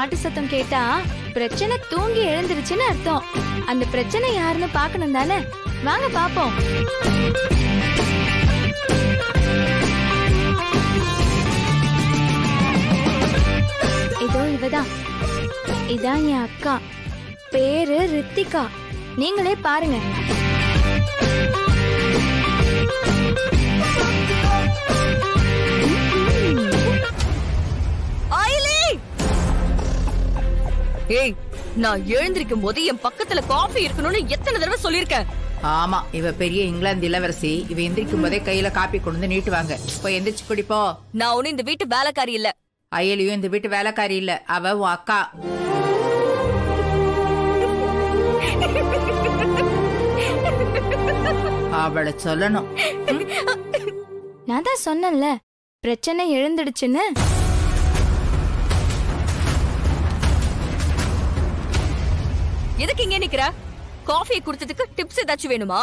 பாட்டு சத்தம் கேட்டா பிரச்சனை தூங்கி எழுந்திருச்சுன்னு அர்த்தம். அந்த பிரச்சனை யாருன்னு பாக்கணும் தானே? வாங்க பாப்போம். இதோ இவதான். இதான் என் அக்கா, பேரு ரித்திகா. நீங்களே பாருங்க. ஏய், நான் எழுந்திருக்கும் போது என் பக்கத்துல காஃபி இருக்கணும்னு எத்தனை தடவை சொல்லிருக்கேன். ஆமா, இவ பெரிய இங்கிலாந்து இளவரசி. இவ எந்திரிக்கும் போதே கையில காப்பி கொண்டு வந்து நீட்டுவாங்க. போய் எந்திரிச்சு குடிப்போ. நான் ஒண்ணு இந்த வீட்டு வேலைக்காரி இல்ல. அயலியும் இந்த வீட்டு வேலைக்காரி இல்ல, அவ உன் அக்கா. அவளை சொல்லணும். நான் தான் சொன்னேன்ல, பிரச்சனை எழுந்துடுச்சுன்னு. எதுக்கு இங்கே நிக்கிற? காஃபியை குடுத்ததுக்கு டிப்ஸ் ஏதாச்சும் வேணுமா?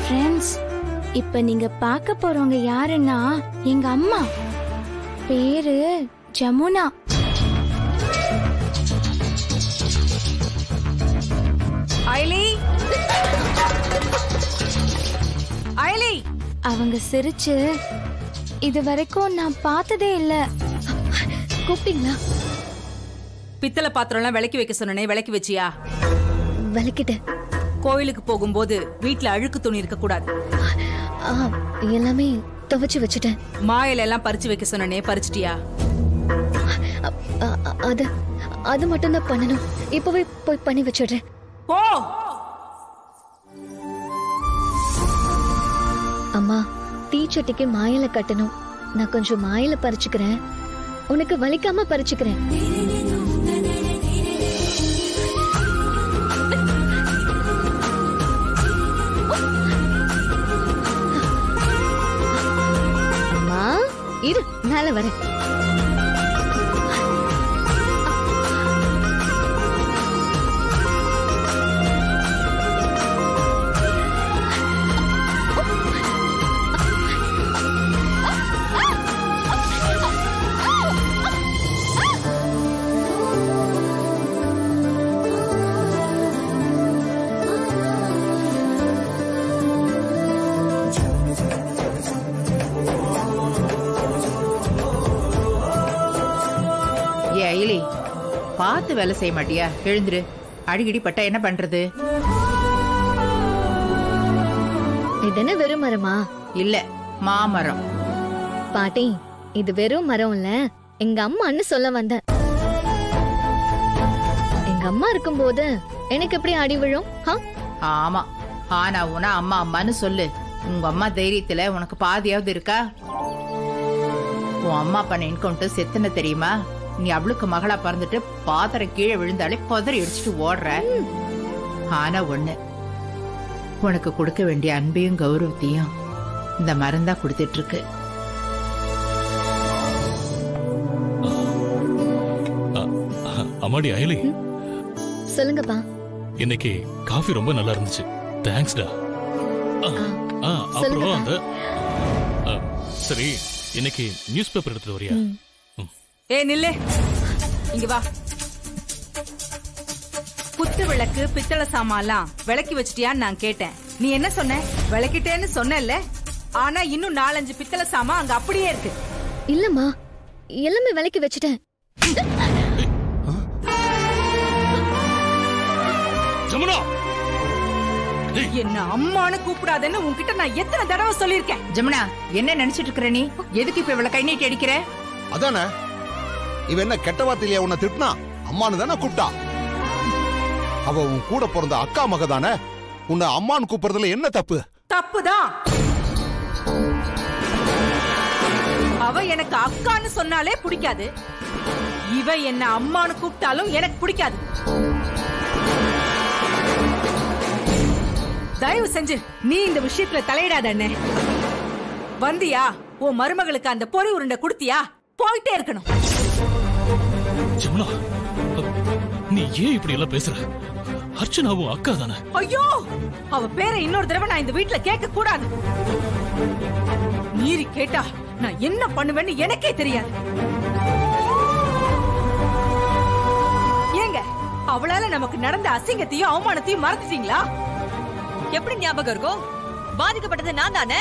ஃப்ரெண்ட்ஸ், இப்ப நீங்க பார்க்க போறவங்க யாருன்னா எங்க அம்மா. பேரு ஜமுனா. அயலி, அயலி. அவங்க சிரிச்சு இது வரைக்கும் நான் பார்த்ததே இல்ல. கூப்பிட்டீங்களா? பித்தளை பாத்திரம் எல்லாம் விளக்கி வைக்க சொன்னனே, விளக்கி வச்சியா? விளக்கிட்டேன். கோயிலுக்கு போகும்போது வீட்டுல அழுக்கு துணி இருக்க கூடாது. எல்லாமே துவைச்சு வச்சுட்டேன். மாயில எல்லாம் பறிச்சு வைக்க சொன்னனே, பறிச்சிட்டியா? அது மட்டும் தான் பண்ணணும். இப்பவே போய் பண்ணி வச்சிடுறேன். போ. அம்மா, தீச்சட்டிக்கு மாயில கட்டணும். நான் கொஞ்சம் மாயில பறிச்சுக்கிறேன். உனக்கு வலிக்காம பறிச்சுக்கிறேன். அம்மா இரு, மேல வரேன். அயலி, பார்த்து வேலை செய்ய மாட்டியா? எழுந்துரு. அடிக்கடி பட்டா என்ன பண்றது? இது என்ன வெறும் மரமா? இல்ல, மாமரம். பாட்டி, இது வெறும் மரம் இல்ல, எங்க அம்மான்னு சொல்ல வந்த. எங்க அம்மா இருக்கும்போது எனக்கு எப்படி அடி விழும்? ஆமா, ஆனா உன அம்மா அம்மான்னு சொல்லு. உங்க அம்மா தைரியத்துல உனக்கு பாதியாவது இருக்கா? உன் அம்மா பண்ண என்கவுண்டர் செத்துன தெரியுமா? நீ அவளுக்கு மகளா பறந்துட்டு பாத்திரம் கீழே விழுந்தாலே பதறி அடிச்சுட்டு ஓடுற. ஆனா ஒண்ணு, உனக்கு கொடுக்க வேண்டிய அன்பையும் கௌரவத்தையும் இந்த மரம் தான் கொடுத்துட்டு இருக்கு. அம்மாடி அயலி, சொல்லுங்கப்பா. இன்னைக்கு காஃபி ரொம்ப நல்லா இருந்துச்சு. தேங்க்ஸ்டா. அப்புறம் அந்த சரி, இன்னைக்கு நியூஸ் பேப்பர் எடுத்துட்டு வரியா? நில்லு, இங்க வா. குத்து விளக்கு, பித்தளை சாமான்லாம் விளக்கி வச்சிட்டியான்னு நான் கேட்டேன். நீ என்ன சொன்ன? விளக்கிட்டேன்னு சொன்னல. ஆனா இன்னும் 4-5 பித்தளை சாமான் அங்க அப்படியே இருக்கு. இல்லம்மா, எல்லாமே விளக்கி வச்சுட்டேன். ஜமுனா, என்ன அம்மானு கூப்பிடாதேன்னு உன்கிட்ட நான் எத்தனை தடவை சொல்லிருக்கேன். ஜமுனா, என்ன நினைச்சிட்டு இருக்கிற நீ? எதுக்கு இப்ப இவ்வளவு கை நீட்டி அடிக்கிற? அதானே, இவ என்ன கெட்ட வார்த்தையில உன்னை திட்டினா? அம்மானு தானே கூப்பிட்டா. அவ உன் கூட பிறந்த அக்கா மக தானே. உன்னை அம்மானு கூப்பிடுறதுல என்ன தப்பு? தப்புதான். அவ எனக்கு அக்கான்னு சொன்னாலே பிடிக்காது. இவ என்ன அம்மானு கூப்பிட்டாலும் எனக்கு பிடிக்காது. தயவு செஞ்சு நீ இந்த விஷயத்துல தலையிடாத. அண்ணே, வந்தியா? உன் மருமகளுக்கு அந்த பொறி உருண்டை குடுத்தியா? போயிட்டே இருக்கணும். ஜமுனா, நீ ஏன் இப்படி எல்லாம் பேசுற? அர்ச்சனாவும் அக்கா தானே. ஐயோ, அவ பேரை இன்னொரு தடவை நான் இந்த வீட்டுல கேட்க கூடாது. மீறி கேட்டா நான் என்ன பண்ணுவேன்னு எனக்கே தெரியாது. ஏங்க, அவளால நமக்கு நடந்த அசிங்கத்தையும் அவமானத்தையும் மறந்துட்டீங்களா? எப்படி ஞாபகம் இருக்கும்? பாதிக்கப்பட்டது நான் தானே.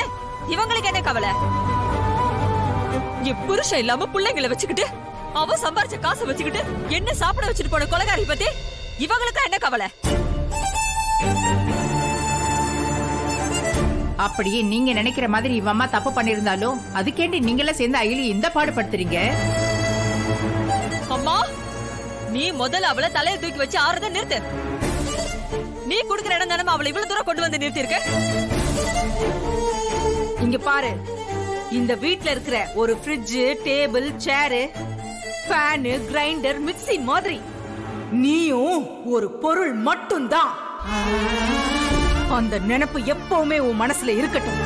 இவங்களுக்கு என்ன கவலை? என் புருஷன் இல்லாம பிள்ளைங்களை வச்சுக்கிட்டு, அவ சம்பாரிச்ச காசை வச்சுக்கிட்டு என்ன சாப்பிட வச்சுட்டு போன கொலைகாரி பத்தி இவங்களுக்கு என்ன கவலை? அப்படியே நீங்க நினைக்கிற மாதிரி இவ அம்மா தப்பு பண்ணிருந்தாலும் அதுக்கேண்டி நீங்களே சேர்ந்து அகிலி இந்த பாடுபடுத்துறீங்க. அம்மா, நீ முதல்ல அவளை தலையை தூக்கி வச்சு ஆறத நிறுத்து. நீ குடுக்கிற இடம் தானே அவளை இவ்வளவு தூரம் கொண்டு வந்து நிறுத்தி இருக்க. இங்க பாரு, இந்த வீட்ல இருக்கிற ஒரு ஃப்ரிட்ஜ், டேபிள், சேரு, ஃபேனு, கிரைண்டர், மிக்ஸி மாதிரி நீயும் ஒரு பொருள் மட்டும்தான். அந்த நினைப்பு எப்பவுமே உன் மனசுல இருக்கட்டும்.